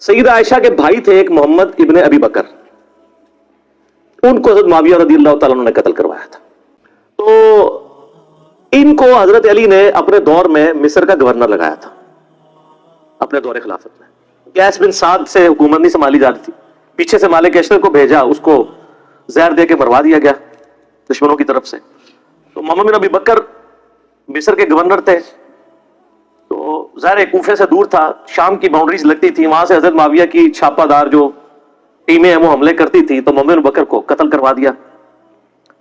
सईदा आयशा के भाई थे एक मोहम्मद इब्ने अबी बकर, उनको हजरत मुआविया रज़ियल्लाहु ताला अन्हु ने कत्ल करवाया था। तो इनको हजरत अली ने अपने दौर में मिस्र का गवर्नर लगाया था, अपने दौरे खिलाफत में। कैस बिन साद से हुकूमत नहीं संभाली जा रही थी, पीछे से मालिक एशर को भेजा, उसको जहर दे के मरवा दिया गया दुश्मनों की तरफ से। तो मोहम्मद बिन अबी बकर मिस्र के गवर्नर थे, तो ज़ाहिर है कूफे से दूर था, शाम की बाउंड्रीज लगती थी, वहां से हजरत मुआविया की छापादार जो टीमें हैं वो हमले करती थी, तो मोहम्मद बिन बकर को कत्ल करवा दिया।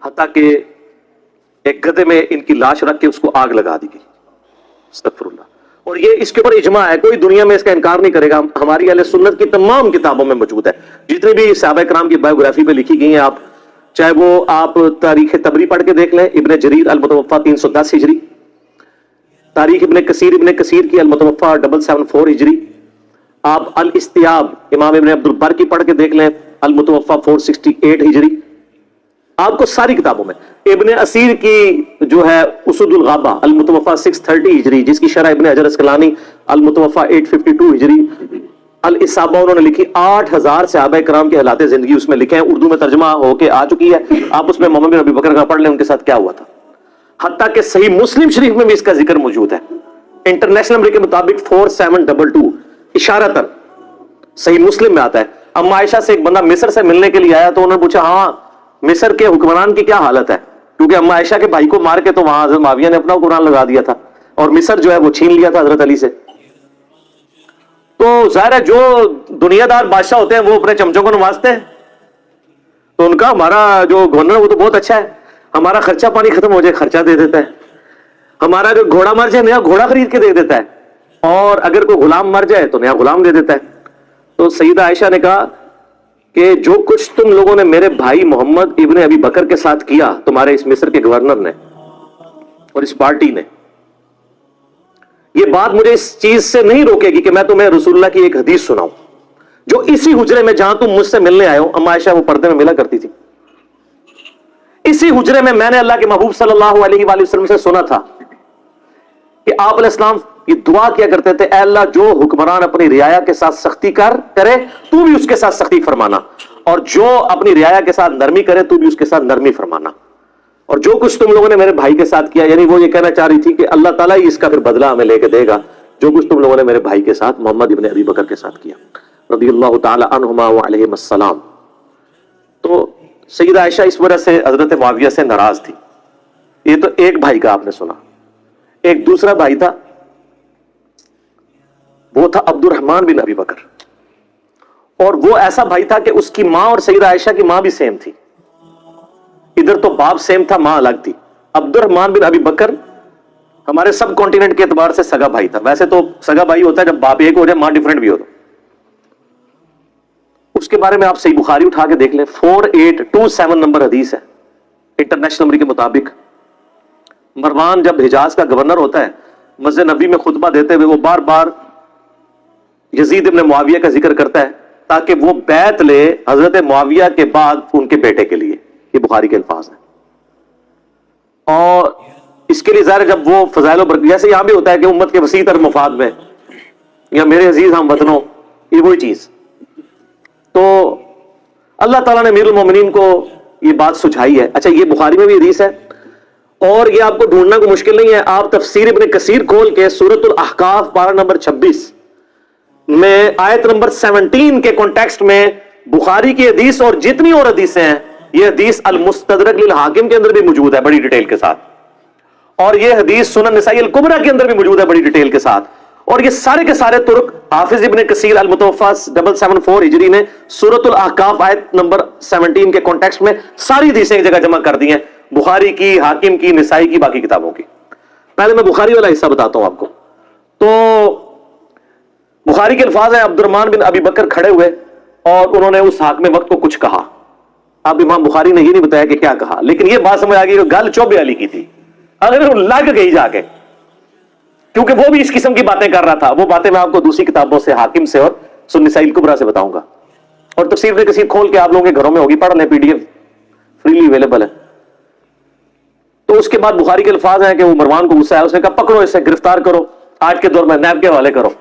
हत्ता कि एक गधे में इनकी लाश रख के उसको आग लगा दी गई। अस्तगफिरुल्लाह। और ये इसके ऊपर इजमा है, कोई दुनिया में इसका इनकार नहीं करेगा। हमारी अहले सुन्नत की तमाम किताबों में मौजूद है, जितनी भी सहाबा कराम की बायोग्राफी पे लिखी गई हैं, आप चाहे वो आप तारीख तबरी पढ़ के देख लें, इब्ने जरीर अल मुतवफ़्फ़ा 310 हिजरी, तारीख इब्ने कसीर की अल मुतवफ़्फ़ा 774 हिजरी, आप अल इस्तियाब इमाम इब्ने अब्दुल बर की पढ़ के देख लें, अल मुतवफ़्फ़ा 468 हिजरी, आपको सारी किताबों में। इब्ने असीर की जो है उसुदुल गाबा अल मुतवफ़्फ़ा 630 हिजरी, जिसकी शरह इब्ने हजर अस्कलानी अल मुतवफ़्फ़ा 852 हिजरी, अल इसाबा उन्होंने लिखी। 8000 सहाबा कराम के हालात जिंदगी उसमें लिखे हैं, उर्दू में तर्जमा होके आ चुकी है। आप उसमें मोहम्मद बिन अबी बकर का पढ़ लें, उनके साथ क्या हुआ था। हत्ता कि सही मुस्लिम शरीफ में भी इसका जिक्र मौजूद है। इंटरनेशनल नंबर के मुताबिक 4722 इशारतन सही मुस्लिम में आता है। अम्मा आयशा से एक बंदा मिस्र से मिलने के लिए आया, तो उन्होंने पूछा, हाँ मिस्र के हुक्मरान की क्या हालत है, क्योंकि अम्मा आयशा के भाई को मार के तो वहां हजरत मुआविया ने अपना हुक्मरान लगा दिया था, और मिस्र जो है वो छीन लिया था हजरत अली से। तो जाहिर है जो दुनियादार बादशाह होते हैं वो अपने चमचों को नवाजते हैं, तो उनका हमारा जो गवर्नर वो तो बहुत अच्छा है, हमारा खर्चा पानी खत्म हो जाए खर्चा दे देता है, हमारा जो घोड़ा मर जाए नया घोड़ा खरीद के दे देता है, और अगर कोई गुलाम मर जाए तो नया गुलाम दे देता है। तो सईदा आयशा ने कहा कि जो कुछ तुम लोगों ने मेरे भाई मोहम्मद इब्ने अबी बकर के साथ किया, तुम्हारे इस मिस्र के गवर्नर ने और इस पार्टी ने, ये बात मुझे इस चीज से नहीं रोकेगी कि मैं तुम्हें रसूलुल्लाह की एक हदीस सुनाऊं, जो इसी हुजरे में जहां तुम मुझसे मिलने आए हो, अम्मा आयशा वो पर्दे में मिला करती थी, इसी हुजरे में मैंने अल्लाह के महबूब सल्लल्लाहु अलैहि वसल्लम से सुना था कि आप अलैहिस्सलाम ये दुआ किया करते थे, ऐ अल्लाह जो हुक्मरान अपनी रियाया के साथ सख्ती करे तू भी उसके साथ सख्ती फरमाना, और जो अपनी रियाया के साथ नरमी करे तू भी उसके साथ नरमी फरमाना। और जो कुछ तुम लोगों ने मेरे भाई के साथ किया, यानी वो ये कहना चाह रही थी कि अल्लाह ताला ही इसका फिर बदला हमें लेके देगा, जो कुछ तुम लोगों ने मेरे भाई के साथ मोहम्मद इब्ने अबी बकर के साथ किया रज़ियल्लाहु ताला अन्हुमा व अलैहिमुस्सलाम। तो सईदा आयशा इस वजह से हजरत मुआविया से नाराज थी। ये तो एक भाई का आपने सुना। एक दूसरा भाई था, वो था अब्दुर्रहमान बिन अबी बकर, और वो ऐसा भाई था कि उसकी मां और सईदा आयशा की मां भी सेम थी। इधर तो बाप सेम था, मां अलग थी। अब्दुर्रहमान बिन अबी बकर हमारे सब कॉन्टिनेंट के एतबार से सगा भाई था। वैसे तो सगा भाई होता है जब बाप एक हो जाए मां डिफरेंट भी हो। तो उसके बारे में आप सही बुखारी उठा के देख लें, 4827 नंबर हदीस है इंटरनेशनल नंबर के मुताबिक। मरवान जब हिजाज का गवर्नर होता है, मस्जिद नबी में खुतबा देते हुए वो बार बार यजीद इब्ने मुआविया का जिक्र करता है, ताकि वो बैत ले हजरत मुआविया के बाद उनके बेटे के लिए। ये बुखारी के अल्फाज हैं। और इसके लिए ज़ाहिर जब वो फजाइल और बरकत, जैसे यहां भी होता है कि उम्मत के वसी तर मफाद में, या मेरे अजीज हम वतनों, ये वही चीज। तो अल्लाह ताला ने अमीरुल मोमिनीन को ये बात सुझाई है। अच्छा, ये बुखारी में भी हदीस है, और ये आपको ढूंढना को मुश्किल नहीं है। आप तफसीर इब्ने कसीर खोल के सूरतुल अहकाफ पारा नंबर 26 में आयत नंबर 17 के कॉन्टेक्स्ट में बुखारी की हदीस और जितनी और हदीसें हैं, ये हदीस अल मुस्तदरक लिल हाकिम के अंदर भी मौजूद है बड़ी डिटेल के साथ, और ये हदीस सुनन निसाई अल कुबरा के अंदर भी मौजूद है बड़ी डिटेल के साथ। और ये सारे के सारे तुर्क हाफिज इब्ने कसीर अल मुतवफ़्फ़ा 774 हिजरी ने सूरतुल अहकाफ आयत नंबर 17 के कॉन्टेक्स्ट में सारी हदीसें एक जगह जमा कर दी हैं, बुखारी की, हाकिम की, निसाई की, बाकी किताबों की। पहले मैं बुखारी वाला हिस्सा बताता हूं आपको। तो बुखारी के अल्फाज है, अब्दुर्रहमान बिन अबी बकर खड़े हुए और उन्होंने उस हाकिम वक्त को कुछ कहा। अब इमाम बुखारी ने ये नहीं बताया कि क्या कहा, लेकिन ये बात समझ आ गई गल चौबे अली की थी, अगर वो लग गई जाके, क्योंकि वो भी इस किस्म की बातें कर रहा था। वो बातें मैं आपको दूसरी किताबों से, हाकिम से और सुनन निसाई कुबरा से बताऊंगा, और तफसीर इब्ने कसीर खोल के आप लोगों के घरों में होगी, पढ़ लें, पीडीएफ फ्रीली अवेलेबल है। तो उसके बाद बुखारी के अल्फाज हैं कि वो मरवान को गुस्सा है, उसने कहा पकड़ो इसे, गिरफ्तार करो, आज के दौर में नैब के हवाले करो।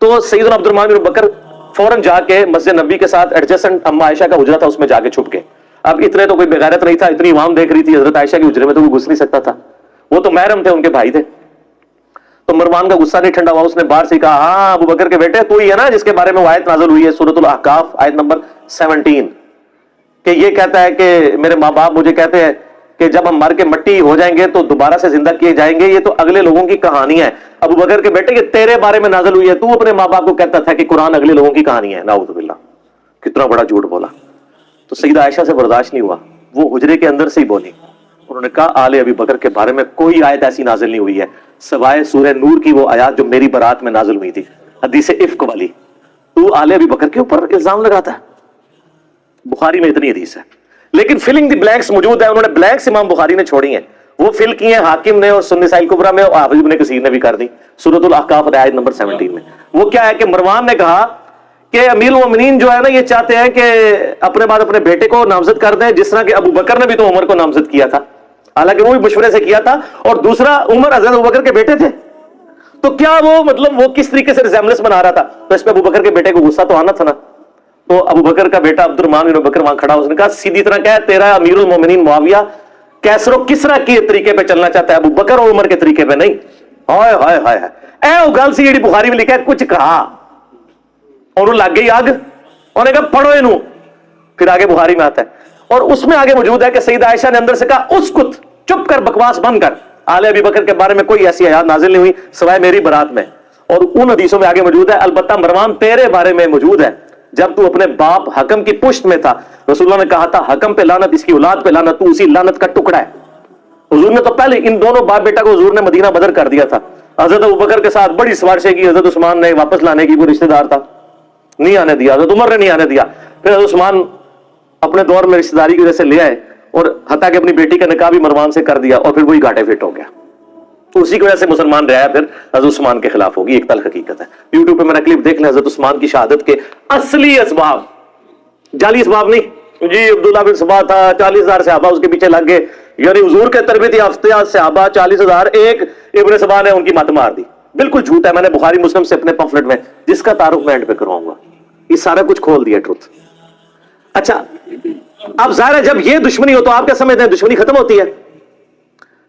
تو सैयदना अब्दुर्रहमान बिन बकर फौरन जाके मस्जिद नबी के साथ एडजेसेंट अम्मा आयशा का हुजरा था, उसमें जाके छुप गए। अब इतने तो कोई बेगैरत नहीं था, इतनी इमाम देख रही थी हजरत आयशा के हुजरे में, तो वो घुस नहीं सकता था, वो तो महरम थे, उनके भाई थे। तो मरवान का गुस्सा नहीं ठंडा हुआ, उसने बाहर से कहा, हाँ अबू बकर के बेटे तू ही है ना जिसके बारे में वो आयत नाज़िल हुई है सूरतुल अहकाफ आयत नंबर 17 कि ये कहता है कि मेरे माँ बाप मुझे कहते हैं कि जब हम मर के मिट्टी हो जाएंगे तो दोबारा से जिंदा किए जाएंगे, ये तो अगले लोगों की कहानी है। अबू बकर के बेटे, ये तेरे बारे में नाज़िल हुई है, तू अपने माँ बाप को कहता था कि कुरान अगले लोगों की कहानी है। नाउज़ुबिल्लाह, कितना बड़ा झूठ बोला। तो सैयदा आयशा से बर्दाश्त नहीं हुआ, वो हुजरे के अंदर से ही बोली, उन्होंने कहा आले अबू बकर के बारे में कोई आयत ऐसी नाजिल नहीं हुई है सवाए सूरह नूर की वो आयत जो मेरी बरात में नाजिल हुई थी, हदीस इफ्क वाली। तू आले अबू बकर के ऊपर इल्जाम लगाता है। बुखारी में इतनी हदीस है, लेकिन फिलिंग द ब्लैंक्स मौजूद है, उन्होंने ब्लैंक्स इमाम बुखारी ने छोड़ी हैं, वो फिल किए हैं हाकिम ने और सुन्नी साइल कुबरा में, और हाफिज इब्न कसीर ने भी कर दी सूरतुल अहकाफ आयत नंबर 17 में। वो क्या है कि मरवान ने कहा कि अमीरुल मोमिनीन जो है ना, ये चाहते हैं कि अपने बाद अपने बेटे को नामजद कर दें, जिस तरह के अबू बकर ने भी तो उमर को नामजद किया था, हालांकि वो भी मशवरे से किया था, और दूसरा उमर हजरत अबू बकर के बेटे थे। तो क्या वो मतलब वो किस तरीके से रिजेम्बलेंस बना रहा था, तो इस पे अबू बकर के बेटे को गुस्सा तो आना था ना। तो अबू बकर का बेटा अब्दुर्रहमान बिन बकर वहां खड़ा, उसने कहा सीधी तरह क्या है, तेरा अमीरुल मोमिनीन मुआविया कैसरो किसरा के तरीके पे चलना चाहता है, अबू बकर और उमर के तरीके पे नहीं। हाय हाय हाय हाय, गल सी जी बुखारी में लिखा है, कुछ कहा और लग गई आग, उन्होंने कहा पढ़ो इनू, फिर आगे बुखारी में आता है, और उसमें आगे मौजूद है कि सईदा आयशा ने अंदर से कहा उसकुत, चुप कर, बकवास बंद कर, आले अबू बकर के बारे में कोई ऐसी आयत नाजिल नहीं हुई सवाए मेरी बरात में। और उन हदीसों में आगे मौजूद है, अलबत्ता मरवान तेरे बारे में मौजूद है, जब तू अपने बाप हकम की पुश्त में था, रसूलुल्लाह ने कहा था हकम पे लानत, इसकी औलाद पे लानत, तू उसी लानत का टुकड़ा है। हुजूर ने तो पहले इन दोनों बाप बेटा को हुजूर ने मदीना बदर कर दिया था। हजरत अबू बकर के साथ बड़ी सिफारिशें की, हजरत उस्मान ने वापस लाने की, कोई रिश्तेदार था नहीं आने दिया, हजरत उमर ने नहीं आने दिया, फिर हजरत उस्मान अपने दौर में रिश्तेदारी की वजह से ले आए, और हत्ता कि अपनी बेटी का निकाह भी मरवान से कर दिया, और फिर वही घाटे फिट हो गया। तो उसी की वजह से मुसलमान रहा, फिर हजरत उस्मान के खिलाफ होगी, एक तल्ख हकीकत है। यूट्यूब पे मेरा क्लिप देख लें, हजरत उस्मान की शहादत के असली असबाब, जाली असबाब नहीं जी, अब्दुल्ला बिन सबा था, 40,000 सहाबा उसके पीछे लग गए, यानी हुजूर के तरबियत याफ्ता सहाबा 40,000, एक इब्न सबा ने उनकी मत मार दी, बिल्कुल झूठ है। मैंने बुखारी मुस्लिम से अपने पंफलेट में, जिसका तारुफ मैं एंड पे करवाऊंगा, ये सारा कुछ खोल दिया ट्रुथ। अच्छा, अब जाहिर है जब ये दुश्मनी हो तो आप क्या समझते हैं दुश्मनी खत्म होती है?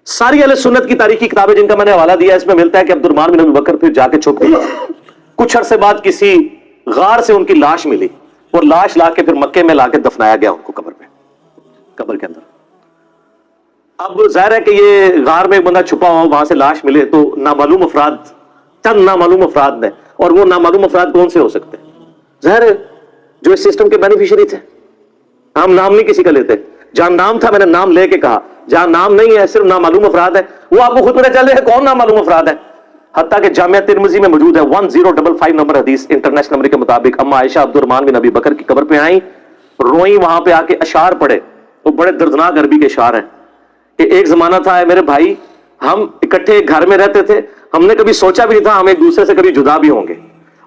सारी अहले सुन्नत की तारीखी किताबें जिनका मैंने हवाला दिया, इसमें मिलता है कि अब्दुर्रहमान बिन अबू बकर फिर जाके छुप गए, कुछ अरसे बाद किसी गार से उनकी लाश मिली, और लाश लाके फिर मक्के में लाके दफनाया गया उनको कब्र पे, कब्र के अंदर। अब जाहिर है कि ये गार में एक बंदा छुपा हुआ, वहां से लाश मिले, तो नामालूम अफराद, चंद नामालूम अफराद ने, और वो नामालूम अफराद कौन से हो सकते हैं? जाहिर है जो इस सिस्टम के बेनिफिशियरी थे। हम नाम नहीं किसी का लेते, जहां नाम था मैंने नाम लेके कहा, जहां नाम नहीं है सिर्फ नामालूम अफराद है, वो आपको खुद पता चल रहा है कौन नामालूम अफराद है। हत्ता कि जामिया तिरमिज़ी में मौजूद है 1055 नंबर हदीस, इंटरनेशनल नंबर के मुताबिक, अम्मा आयशा अब्दुर्रहमान बिन अबी बकर की कब्र पे आई, रोई, वहां पे आके अशार पढ़े, वो बड़े दर्दनाक अरबी के अशार हैं कि एक जमाना था मेरे भाई, हम इकट्ठे घर में रहते थे, हमने कभी सोचा भी नहीं था हम एक दूसरे से कभी जुदा भी होंगे,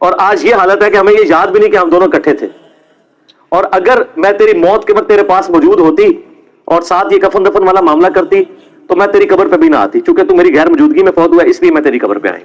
और आज ये हालत है कि हमें ये याद भी नहीं कि हम दोनों इकट्ठे थे, और अगर मैं तेरी मौत के वक्त तेरे पास मौजूद होती और साथ ये कफन दफन वाला मामला करती, तो मैं तेरी कब्र पे भी ना आती, चूंकि तू मेरी गैर मौजूदगी में फौत हुआ, इसलिए मैं तेरी कब्र पे आई।